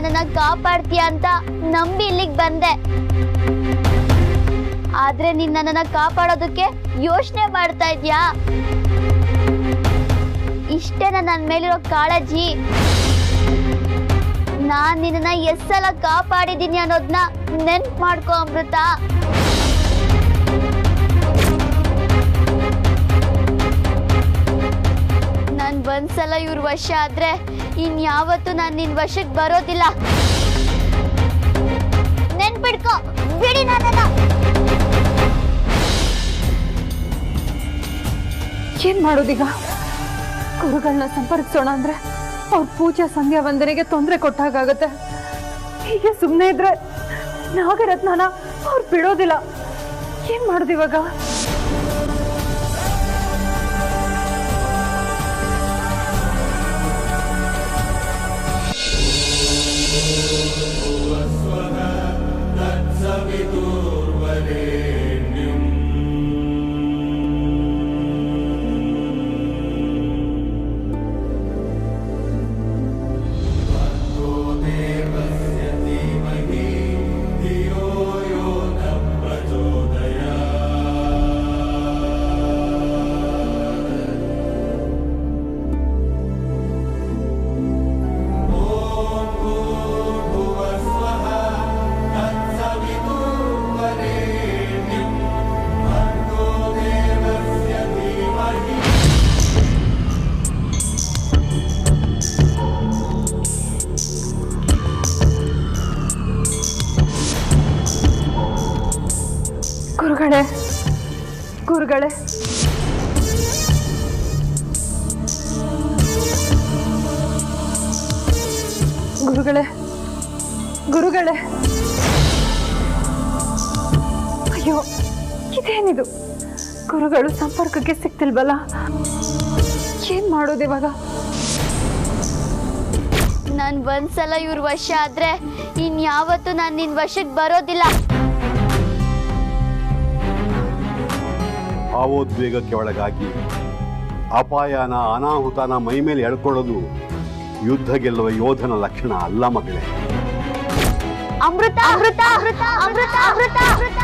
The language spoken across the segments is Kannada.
ನನ್ನನ್ನ ಕಾಪಾಡ್ತೀಯ ಅಂತ ನಂಬಿ ಇಲ್ಲಿಗೆ ಬಂದೆ. ಆದ್ರೆ ನೀನ್ ನನ್ನನ್ನ ಕಾಪಾಡೋದಕ್ಕೆ ಯೋಚನೆ ಮಾಡ್ತಾ ಇದ್ಯಾ? ಇಷ್ಟೇನ ನನ್ನ ಮೇಲಿರೋ ಕಾಳಜಿ? ನಾನ್ ನಿನ್ನ ಎಷ್ಟ್ ಸಲ ಕಾಪಾಡಿದೀನಿ ಅನ್ನೋದನ್ನ ನೆನ್ಪು ಮಾಡ್ಕೊ ಅಮೃತ. ನನ್ ಒಂದ್ಸಲ ಇವ್ರ ವಶ ಆದ್ರೆ ಇನ್ಯಾವತ್ತೂ ನಾನ್ ನಿನ್ ವಶಕ್ಕೆ ಬರೋದಿಲ್ಲ. ನೆನ್ಪಿಡ್ಕೊ, ಬಿಡಿ ನನ್ನನ್ನ. ಏನ್ ಮಾಡೋದೀಗ? ಗುರುಗಳನ್ನ ಸಂಪರ್ಕಿಸೋಣ ಅಂದ್ರೆ ಅವ್ರ ಪೂಜಾ ಸಂಧ್ಯಾ ವಂದನೆಗೆ ತೊಂದರೆ ಕೊಟ್ಟಾಗತ್ತೆ. ಹೀಗೆ ಸುಮ್ಮನೆ ಇದ್ರೆ ನಾಗರತ್ನನ ಅವ್ರು ಬಿಡೋದಿಲ್ಲ. ಏನ್ ಮಾಡೋದು ಇವಾಗ? ಗುರುಗಳೇ, ಗುರುಗಳೇ, ಗುರುಗಳೇ, ಗುರುಗಳೇ, ಅಯ್ಯೋ ಇದೇನಿದು? ಗುರುಗಳು ಸಂಪರ್ಕಕ್ಕೆ ಸಿಗ್ತಿಲ್ವಲ್ಲ? ಏನ್ ಮಾಡೋದು ಇವಾಗ? ನನ್ ಒಂದ್ಸಲ ಇವ್ರ ವಶ ಆದ್ರೆ ಇನ್ಯಾವತ್ತೂ ನಾನ್ ನಿನ್ ವಶಕ್ಕೆ ಬರೋದಿಲ್ಲ. ಭಾವೋದ್ವೇಗಕ್ಕೆ ಒಳಗಾಗಿ ಅಪಾಯನ ಅನಾಹುತನ ಮೈಮೇಲೆ ಎಳ್ಕೊಳ್ಳೋದು ಯುದ್ಧ ಗೆಲ್ಲುವ ಯೋಧನ ಲಕ್ಷಣ ಅಲ್ಲ ಮಗಳೇ. ಅಮೃತ, ಅಮೃತ, ಅಮೃತ, ಅಮೃತ, ಅಮೃತ, ಅಮೃತ.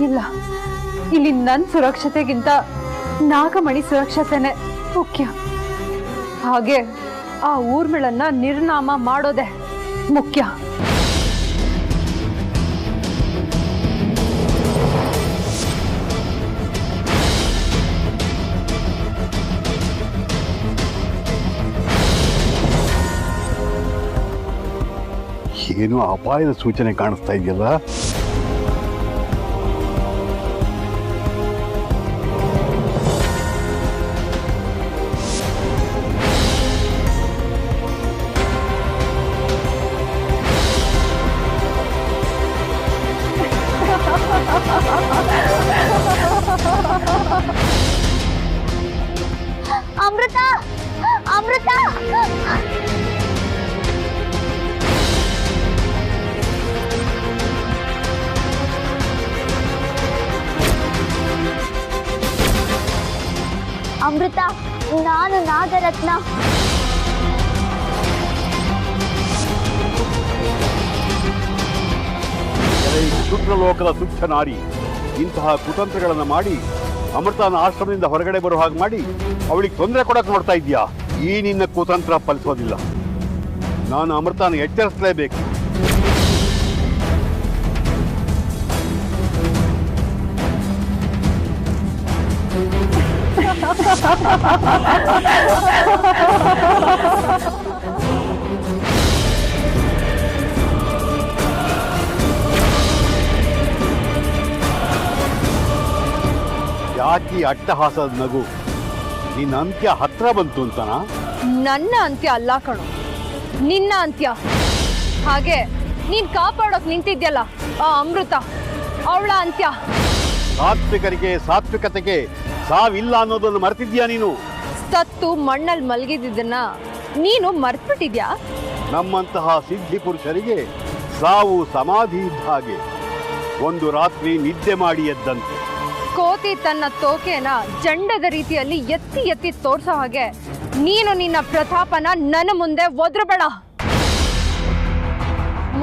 ಇಲ್ಲ, ಇಲ್ಲಿ ನನ್ನ ಸುರಕ್ಷತೆಗಿಂತ ನಾಗಮಣಿ ಸುರಕ್ಷತೆನೇ ಮುಖ್ಯ. ಹಾಗೆ ಆ ಊರ್ಮಿಳನ್ನ ನಿರ್ನಾಮ ಮಾಡೋದೆ ಮುಖ್ಯ. ಏನು ಅಪಾಯದ ಸೂಚನೆ ಕಾಣಿಸ್ತಾ ಇದೆಯಲ್ಲ? ಅಮೃತ, ಅಮೃತ. ಅಮೃತ, ನಾನು ನಾಗರತ್ನ. ಶುಕ್ರಲೋಕದ ತುಚ್ಛ ನಾರಿ ಇಂತಹ ಕುತಂತ್ರಗಳನ್ನು ಮಾಡಿ ಅಮೃತನ ಆಶ್ರಮದಿಂದ ಹೊರಗಡೆ ಬರೋ ಹಾಗೆ ಮಾಡಿ ಅವಳಿಗೆ ತೊಂದರೆ ಕೊಡಕ್ಕೆ ನೋಡ್ತಾ ಇದೀಯಾ? ಈ ನಿನ್ನ ಕುತಂತ್ರ ಫಲಿಸೋದಿಲ್ಲ. ನಾನು ಅಮೃತನ ಎಚ್ಚರಿಸಲೇಬೇಕು. ಯಾಕೆ ಅಟ್ಟಹಾಸದ ನಗು? ನಿನ್ನ ಅಂತ್ಯ ಹತ್ರ ಬಂತು ಅಂತನಾ? ನನ್ನ ಅಂತ್ಯ ಅಲ್ಲ ಕಣೋ, ನಿನ್ನ ಅಂತ್ಯ. ಹಾಗೆ ನೀನ್ ಕಾಪಾಡೋಕ್ ನಿಂತಿದ್ಯಲ್ಲ ಆ ಅಮೃತ, ಅವಳ ಅಂತ್ಯ. ಸಾತ್ವಿಕರಿಗೆ ಸಾತ್ವಿಕತೆಗೆ ಸಾವಿಲ್ಲ ಅನ್ನೋದನ್ನು ಮರ್ತಿದ್ಯಾ ನೀನು? ಸತ್ತು ಮಣ್ಣಲ್ಲಿ ಮಲಗಿದ್ದನ್ನ ನೀನು ಮರ್ತ್ಬಿಟ್ಟಿದ್ಯಾ? ನಮ್ಮಂತಹ ಸಿದ್ಧಿ ಪುರುಷರಿಗೆ ಸಾವು ಸಮಾಧಿ ಇದ್ದ ಹಾಗೆ, ಒಂದು ರಾತ್ರಿ ನಿದ್ದೆ ಮಾಡಿ ಎದ್ದಂತೆ. ಕೋತಿ ತನ್ನ ತೋಕೆನ ಜಂಡದ ರೀತಿಯಲ್ಲಿ ಎತ್ತಿ ಎತ್ತಿ ತೋರ್ಸೋ ಹಾಗೆ ನೀನು ನಿನ್ನ ಪ್ರತಾಪನ ನನ್ನ ಮುಂದೆ ಒದ್ರಬೇಡ.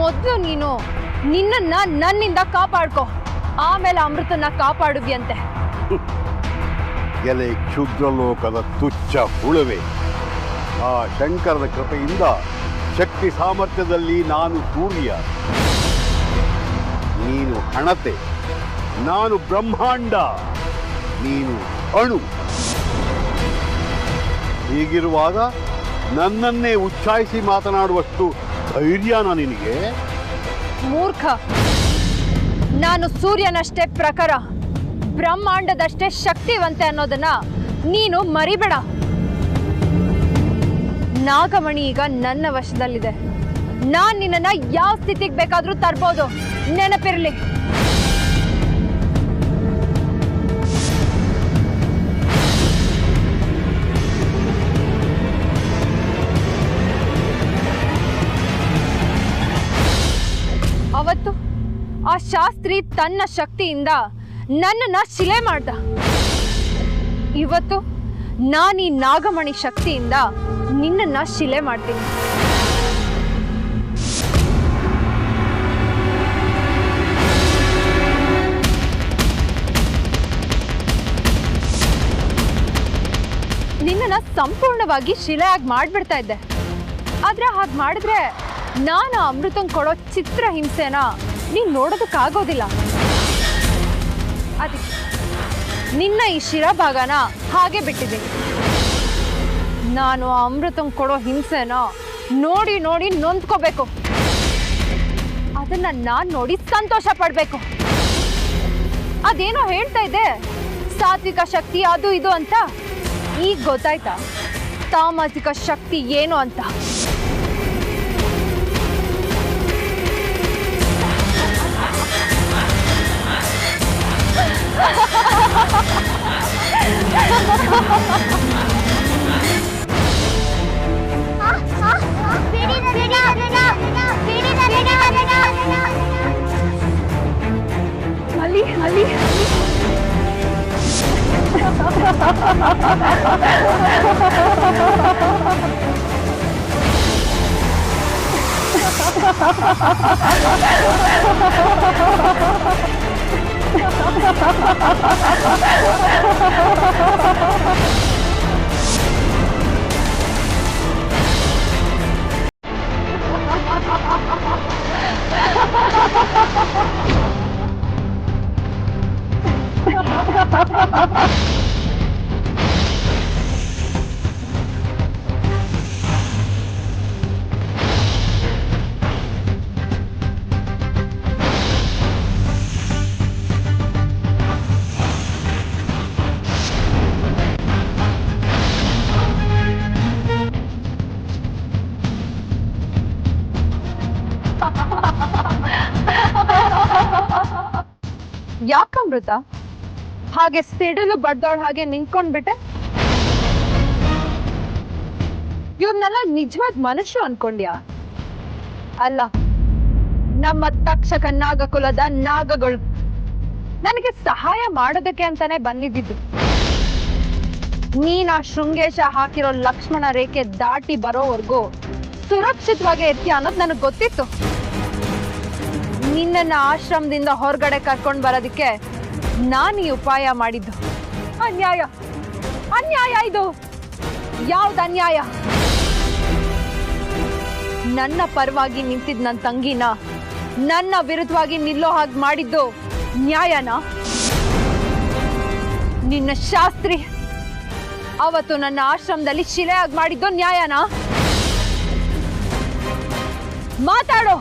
ಮೊದಲು ನೀನು ನಿನ್ನನ್ನ ನನ್ನಿಂದ ಕಾಪಾಡ್ಕೊ, ಆಮೇಲೆ ಅಮೃತನ ಕಾಪಾಡುವಿಯಂತೆ. ಎಲೆ ಕ್ಷುದ್ರಲೋಕದ ತುಚ್ಛ ಹುಳುವೆ, ಆ ಶಂಕರನ ಕೃಪೆಯಿಂದ ಶಕ್ತಿ ಸಾಮರ್ಥ್ಯದಲ್ಲಿ ನಾನು ಸೂರ್ಯ, ನೀನು ಹಣತೆ, ನಾನು ಬ್ರಹ್ಮಾಂಡ, ನೀನು ಅಣು. ಹೀಗಿರುವಾಗ ನನ್ನನ್ನೇ ಉಚ್ಚಾಯಿಸಿ ಮಾತನಾಡುವಷ್ಟು ಧೈರ್ಯನಾ ನಿನಗೆ? ಮೂರ್ಖ, ನಾನು ಸೂರ್ಯನಷ್ಟೇ ಪ್ರಖರ, ಬ್ರಹ್ಮಾಂಡದಷ್ಟೇ ಶಕ್ತಿವಂತೆ ಅನ್ನೋದನ್ನ ನೀನು ಮರಿಬೇಡ. ನಾಗಮಣಿ ಈಗ ನನ್ನ ವಶದಲ್ಲಿದೆ. ನಾನ್ ನಿನ್ನನ್ನ ಯಾವ ಸ್ಥಿತಿಗೆ ಬೇಕಾದ್ರೂ ತರ್ಬೋದು, ನೆನಪಿರ್ಲಿ. ಅವತ್ತು ಆ ಶಾಸ್ತ್ರಿ ತನ್ನ ಶಕ್ತಿಯಿಂದ ನನ್ನನ್ನ ಶಿಲೆ ಮಾಡ್ದ. ಇವತ್ತು ನಾನು ಈ ನಾಗಮಣಿ ಶಕ್ತಿಯಿಂದ ನಿನ್ನನ್ನ ಶಿಲೆ ಮಾಡ್ತೀನಿ. ನಿನ್ನನ್ನ ಸಂಪೂರ್ಣವಾಗಿ ಶಿಲೆಯಾಗಿ ಮಾಡ್ಬಿಡ್ತಾ ಇದ್ದೆ. ಆದ್ರೆ ಹಾಗೆ ಮಾಡಿದ್ರೆ ನಾನು ಅಮೃತಂಗ್ ಕೊಡೋ ಚಿತ್ರ ಹಿಂಸೆನ ನೀನ್ ನೋಡೋದಕ್ಕಾಗೋದಿಲ್ಲ. ಅದಕ್ಕೆ ನಿನ್ನ ಈ ಶಿರಭಾಗನ ಹಾಗೆ ಬಿಟ್ಟಿದ್ದೀನಿ. ನಾನು ಅಮೃತಂಗ್ ಕೊಡೋ ಹಿಂಸೆನ ನೋಡಿ ನೋಡಿ ನೊಂದ್ಕೋಬೇಕು. ಅದನ್ನ ನಾನ್ ನೋಡಿ ಸಂತೋಷ ಪಡ್ಬೇಕು. ಅದೇನೋ ಹೇಳ್ತಾ ಇದ್ದೆ, ಸಾತ್ವಿಕ ಶಕ್ತಿ ಅದು ಇದು ಅಂತ. ಈಗ ಗೊತ್ತಾಯ್ತಾ ತಾಮಸಿಕ ಶಕ್ತಿ ಏನು ಅಂತ? ಅಲ್ಲಿ ಯಾಕಮೃತ ಹಾಗೆ ಸಿಡಿಲು ಬಡ್ದೋಳ್ ಹಾಗೆ ನಿಂತ್ಕೊಂಡ್ಬಿಟ್ಟೆ? ಇವ್ರನ್ನೆಲ್ಲ ನಿಜವಾದ ಮನುಷ್ಯ ಅನ್ಕೊಂಡ್ಯಾ? ಅಲ್ಲ, ನಮ್ಮ ತಕ್ಷಕ ನಾಗಕುಲದ ನಾಗಗಳು ನನಗೆ ಸಹಾಯ ಮಾಡೋದಕ್ಕೆ ಅಂತಾನೆ ಬಂದಿದ್ದು. ನೀನ್ ಆ ಶೃಂಗೇಶ ಹಾಕಿರೋ ಲಕ್ಷ್ಮಣ ರೇಖೆ ದಾಟಿ ಬರೋವರೆಗೂ ಸುರಕ್ಷಿತವಾಗಿ ಇರ್ತೀಯ ಅನ್ನೋದು ನನಗೆ ಗೊತ್ತಿತ್ತು. ನಿನ್ನನ್ನ ಆಶ್ರಮದಿಂದ ಹೊರಗಡೆ ಕರ್ಕೊಂಡು ಬರೋದಕ್ಕೆ ನಾನು ಈ ಉಪಾಯ ಮಾಡಿದ್ದು. ಅನ್ಯಾಯ, ಅನ್ಯಾಯ ಇದು. ಯಾವ್ದು ಅನ್ಯಾಯ? ನನ್ನ ಪರವಾಗಿ ನಿಂತಿದ್ ನನ್ನ ತಂಗಿನ ನನ್ನ ವಿರುದ್ಧವಾಗಿ ನಿಲ್ಲೋ ಹಾಗೆ ಮಾಡಿದ್ದು ನ್ಯಾಯನಾ? ನಿನ್ನ ಶಾಸ್ತ್ರಿ ಅವತ್ತು ನನ್ನ ಆಶ್ರಮದಲ್ಲಿ ಶಿಲೆಯಾಗಿ ಮಾಡಿದ್ದು ನ್ಯಾಯನಾ? ಮಾತಾಡೋ.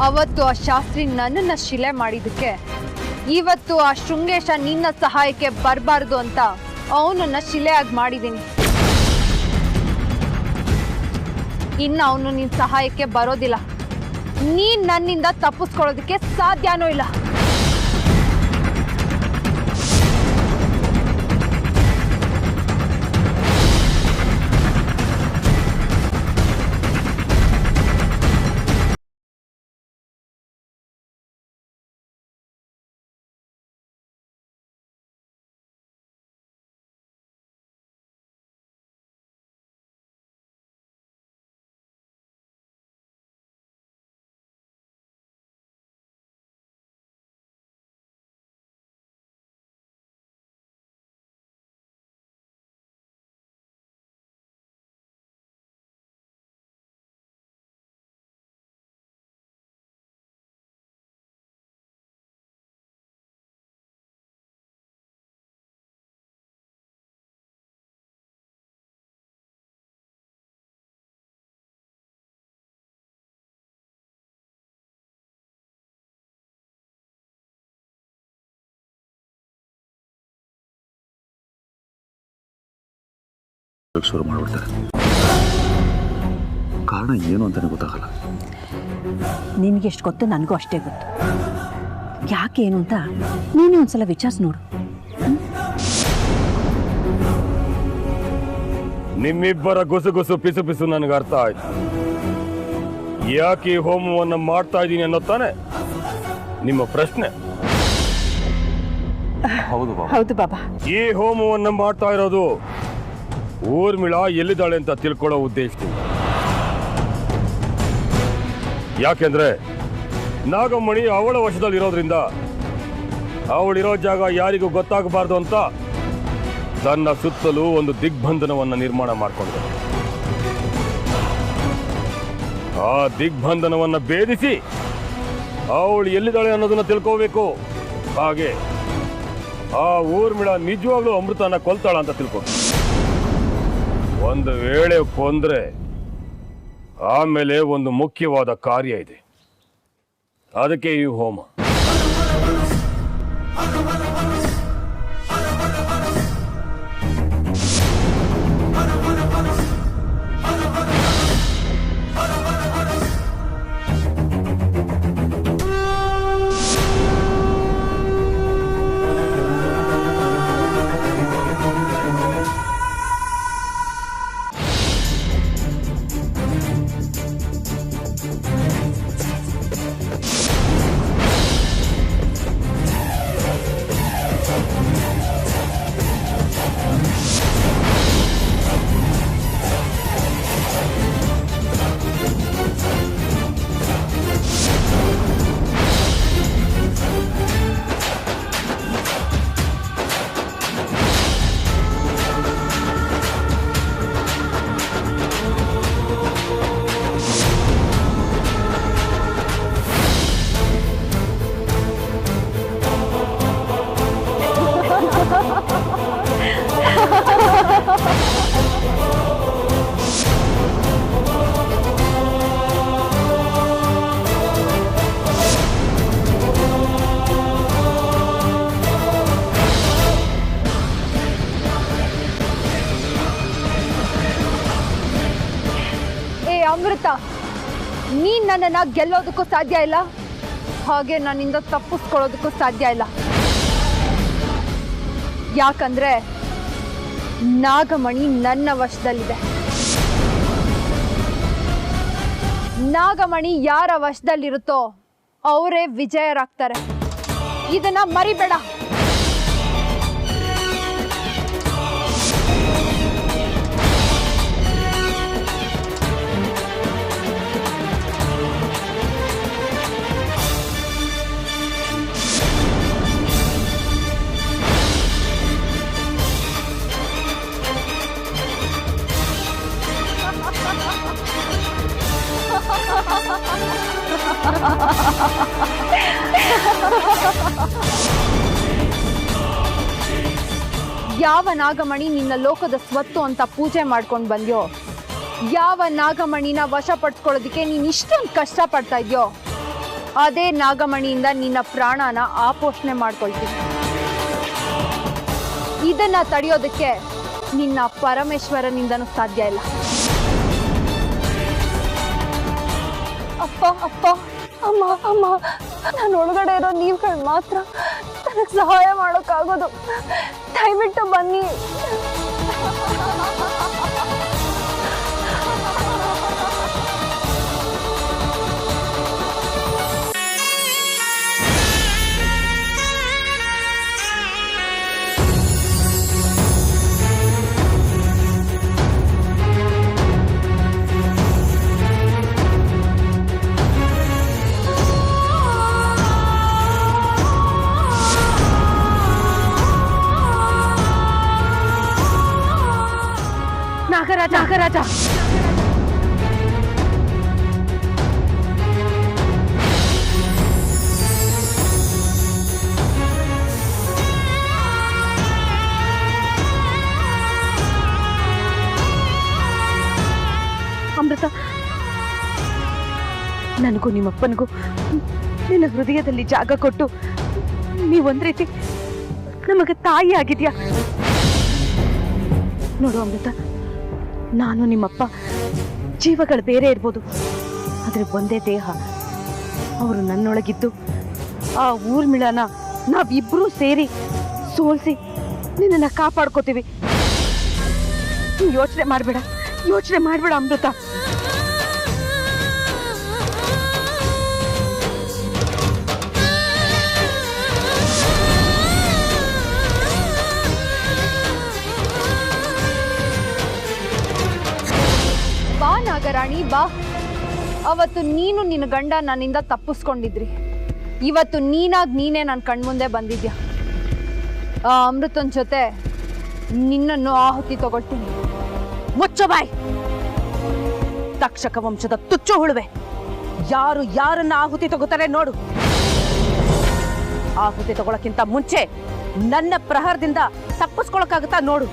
ಅವತ್ತು ಆ ಶಾಸ್ತ್ರಿ ನನ್ನನ್ನ ಶಿಲೆ ಮಾಡಿದಕ್ಕೆ ಇವತ್ತು ಆ ಶೃಂಗೇಶ ನಿನ್ನ ಸಹಾಯಕ್ಕೆ ಬರಬಾರ್ದು ಅಂತ ಅವನನ್ನ ಶಿಲೆಯಾಗಿ ಮಾಡಿದ್ದೀನಿ. ಇನ್ನು ಅವನು ನಿನ್ನ ಸಹಾಯಕ್ಕೆ ಬರೋದಿಲ್ಲ. ನೀನ್ ನನ್ನಿಂದ ತಪ್ಪಿಸ್ಕೊಳ್ಳೋದಕ್ಕೆ ಸಾಧ್ಯನೂ ಇಲ್ಲ. ಶುರು ಮಾಡಿಬಿಡ್ತಾರೆ. ಕಾರಣ ಏನು ಅಂತಾನೆ ಗೊತ್ತಾಗಲ್ಲ. ನಿನಗೆ ಎಷ್ಟು ಗೊತ್ತು, ನನಗೂ ಅಷ್ಟೇ ಗೊತ್ತು. ಯಾಕೆ ಏನು ಅಂತ ನೀನೇ ಒಂದ್ಸಲ ವಿಚಾರಿಸಿ ನೋಡು. ನಿಮ್ಮಿಬ್ಬರ ಗುಸುಗುಸು ಪಿಸು ಪಿಸು ನನಗೆ ಅರ್ಥ ಆಯ್ತು. ಯಾಕೆ ಈ ಹೋಮವನ್ನು ಮಾಡ್ತಾ ಇದ್ದೀನಿ ಅನ್ನೋ ತಾನೆ ನಿಮ್ಮ ಪ್ರಶ್ನೆ? ಹೌದು ಬಾಬಾ. ಈ ಹೋಮವನ್ನು ಮಾಡ್ತಾ ಇರೋದು ಊರ್ಮಿಳಾ ಎಲ್ಲಿದ್ದಾಳೆ ಅಂತ ತಿಳ್ಕೊಳ್ಳೋ ಉದ್ದೇಶದಿಂದ. ಯಾಕೆಂದ್ರೆ ನಾಗಮಣಿ ಅವಳ ವಶದಲ್ಲಿರೋದ್ರಿಂದ ಅವಳಿರೋ ಜಾಗ ಯಾರಿಗೂ ಗೊತ್ತಾಗಬಾರ್ದು ಅಂತ ತನ್ನ ಸುತ್ತಲೂ ಒಂದು ದಿಗ್ಬಂಧನವನ್ನು ನಿರ್ಮಾಣ ಮಾಡಿಕೊಂಡಿದೆ. ಆ ದಿಗ್ಬಂಧನವನ್ನು ಭೇದಿಸಿ ಅವಳು ಎಲ್ಲಿದ್ದಾಳೆ ಅನ್ನೋದನ್ನ ತಿಳ್ಕೋಬೇಕು. ಹಾಗೆ ಆ ಊರ್ಮಿಳ ನಿಜವಾಗ್ಲೂ ಅಮೃತನ ಕೊಲ್ತಾಳ ಅಂತ ತಿಳ್ಕೊಂಡು, ಒಂದು ವೇಳೆ ಕೊಂದ್ರೆ ಆಮೇಲೆ ಒಂದು ಮುಖ್ಯವಾದ ಕಾರ್ಯ ಇದೆ. ಅದಕ್ಕೆ ಈ ಹೋಮ. ಅಮೃತ, ನೀನ್ ನನ್ನನ್ನ ಗೆಲ್ಲೋದಕ್ಕೂ ಸಾಧ್ಯ ಇಲ್ಲ, ಹಾಗೆ ನನ್ನಿಂದ ತಪ್ಪಿಸ್ಕೊಳ್ಳೋದಕ್ಕೂ ಸಾಧ್ಯ ಇಲ್ಲ. ಯಾಕಂದ್ರೆ ನಾಗಮಣಿ ನನ್ನ ವಶದಲ್ಲಿದೆ. ನಾಗಮಣಿ ಯಾರ ವಶದಲ್ಲಿರುತ್ತೋ ಅವರೇ ವಿಜಯರಾಗ್ತಾರೆ. ಇದನ್ನ ಮರಿಬೇಡ. ಯಾವ ನಾಗಮಣಿ ನಿನ್ನ ಲೋಕದ ಸ್ವತ್ತು ಅಂತ ಪೂಜೆ ಮಾಡ್ಕೊಂಡು ಬಂದ್ಯೋ, ಯಾವ ನಾಗಮಣಿನ ವಶಪಡಿಸ್ಕೊಳ್ಳೋದಕ್ಕೆ ನೀನು ಇಷ್ಟೊಂದು ಕಷ್ಟ ಪಡ್ತಾ ಇದೆಯೋ, ಅದೇ ನಾಗಮಣಿಯಿಂದ ನಿನ್ನ ಪ್ರಾಣನ ಆಪೋಷಣೆ ಮಾಡ್ಕೊಳ್ತೀನಿ. ಇದನ್ನ ತಡೆಯೋದಕ್ಕೆ ನಿನ್ನ ಪರಮೇಶ್ವರನಿಂದನೂ ಸಾಧ್ಯ ಇಲ್ಲ. ಅಪ್ಪ ಅಪ್ಪ ಅಮ್ಮ ಅಮ್ಮ, ನಾನು ಒಳಗಡೆ ಇರೋ ನೀವುಗಳು ಮಾತ್ರ ನನಗೆ ಸಹಾಯ ಮಾಡೋಕ್ಕಾಗೋದು. ದಯವಿಟ್ಟು ಬನ್ನಿ. ನಾಗರಾಜ, ನಾಗರಾಜ, ಅಮೃತ, ನನಗೂ ನಿಮ್ಮಪ್ಪನಿಗೂ ನಿನ್ನ ಹೃದಯದಲ್ಲಿ ಜಾಗ ಕೊಟ್ಟು ನೀವೊಂದ್ ರೀತಿ ನಮಗೆ ತಾಯಿ ಆಗಿದ್ಯಾ. ನೋಡು ಅಮೃತ, ನಾನು ನಿಮ್ಮಪ್ಪ ಜೀವಗಳು ಬೇರೆ ಇರ್ಬೋದು, ಆದ್ರೆ ಒಂದೇ ದೇಹ. ಅವರು ನನ್ನೊಳಗಿದ್ದು ಆ ಊರ್ಮಿಳನ ನಾವಿಬ್ರೂ ಸೇರಿ ಸೋಲ್ಸಿ ನಿನ್ನನ್ನ ಕಾಪಾಡ್ಕೋತೀವಿ. ಯೋಚನೆ ಮಾಡ್ಬೇಡ ಅಮೃತ. ಬಾ ನಾಗರಾಣಿ ಬಾ. ಅವತ್ತು ನೀನು ನಿನ್ನ ಗಂಡ ನನ್ನಿಂದ ತಪ್ಪಿಸ್ಕೊಂಡಿದ್ರಿ. ಇವತ್ತು ನೀನೇ ನನ್ನ ಕಣ್ಮುಂದೆ ಬಂದಿದ್ಯಾ. ಆ ಅಮೃತನ ಜೊತೆ ನಿನ್ನನ್ನು ಆಹುತಿ ತಗೊಳ್ತೀನಿ. ಮುಚ್ಚು ಬಾಯ್. ತಕ್ಷಕ ವಂಶದ ತುಚ್ಚು ಹುಳುವೆ, ಯಾರು ಯಾರನ್ನ ಆಹುತಿ ತಗೋತಾರೆ ನೋಡು. ಆಹುತಿ ತಗೊಳಕ್ಕಿಂತ ಮುಂಚೆ ನನ್ನ ಪ್ರಹಾರದಿಂದ ತಪ್ಪಿಸ್ಕೊಳಕ್ಕಾಗತ್ತಾ ನೋಡು.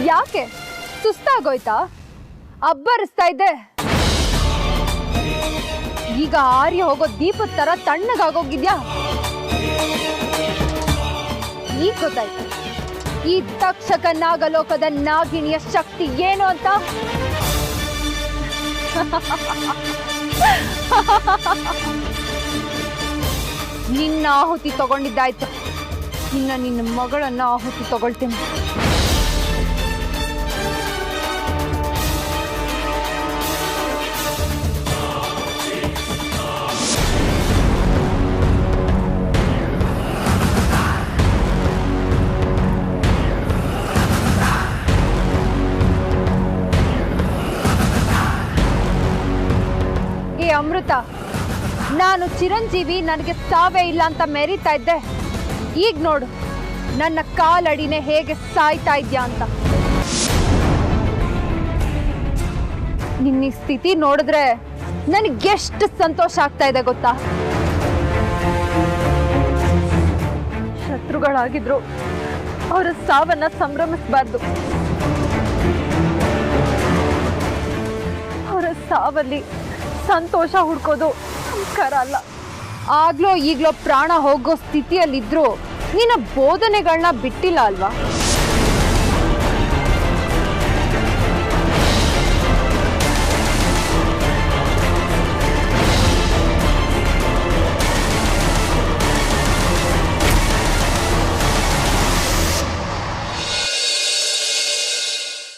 ಯಾಕೆ ಸುಸ್ತಾಗೋಯ್ತಾ? ಅಬ್ಬರಿಸ್ತಾ ಇದ್ದೆ. ಈಗ ಆರಿ ಹೋಗೋ ದೀಪದ ತರ ತಣ್ಣಗಾಗೋಗಿದ್ಯಾ? ಈಗ ಗೊತ್ತಾಯ್ತು ಈ ತಕ್ಷಕ ನಾಗಲೋಕದ ನಾಗಿಣಿಯ ಶಕ್ತಿ ಏನು ಅಂತ. ನಿನ್ನ ಆಹುತಿ ತಗೊಂಡಿದ್ದಾಯ್ತು, ಇನ್ನ ನಿನ್ನ ಮಗಳನ್ನ ಆಹುತಿ ತಗೊಳ್ತೀನಿ. ಅಮೃತ, ನಾನು ಚಿರಂಜೀವಿ, ನನಗೆ ಸಾವೇ ಇಲ್ಲ ಅಂತ ಮೆರಿತಾ ಇದ್ದೆ. ಈಗ ನೋಡು ನನ್ನ ಕಾಲಡಿನೇ ಹೇಗೆ ಸಾಯ್ತಾ ಇದ್ಯಾ ಅಂತ. ನಿನ್ನ ಸ್ಥಿತಿ ನೋಡಿದ್ರೆ ನನಗೆಷ್ಟು ಸಂತೋಷ ಆಗ್ತಾ ಇದೆ ಗೊತ್ತಾ? ಶತ್ರುಗಳಾಗಿದ್ರು ಅವರ ಸಾವನ್ನ ಸಂಭ್ರಮಿಸಬಾರ್ದು. ಅವರ ಸಾವಲ್ಲಿ ಸಂತೋಷ ಹುಡ್ಕೋದು ಸಂಸ್ಕಾರ ಅಲ್ಲ. ಆಗ್ಲೋ ಈಗ್ಲೋ ಪ್ರಾಣ ಹೋಗೋ ಸ್ಥಿತಿಯಲ್ಲಿದ್ರು ನಿನ್ನ ಬೋಧನೆಗಳನ್ನ ಬಿಟ್ಟಿಲ್ಲ ಅಲ್ವಾ?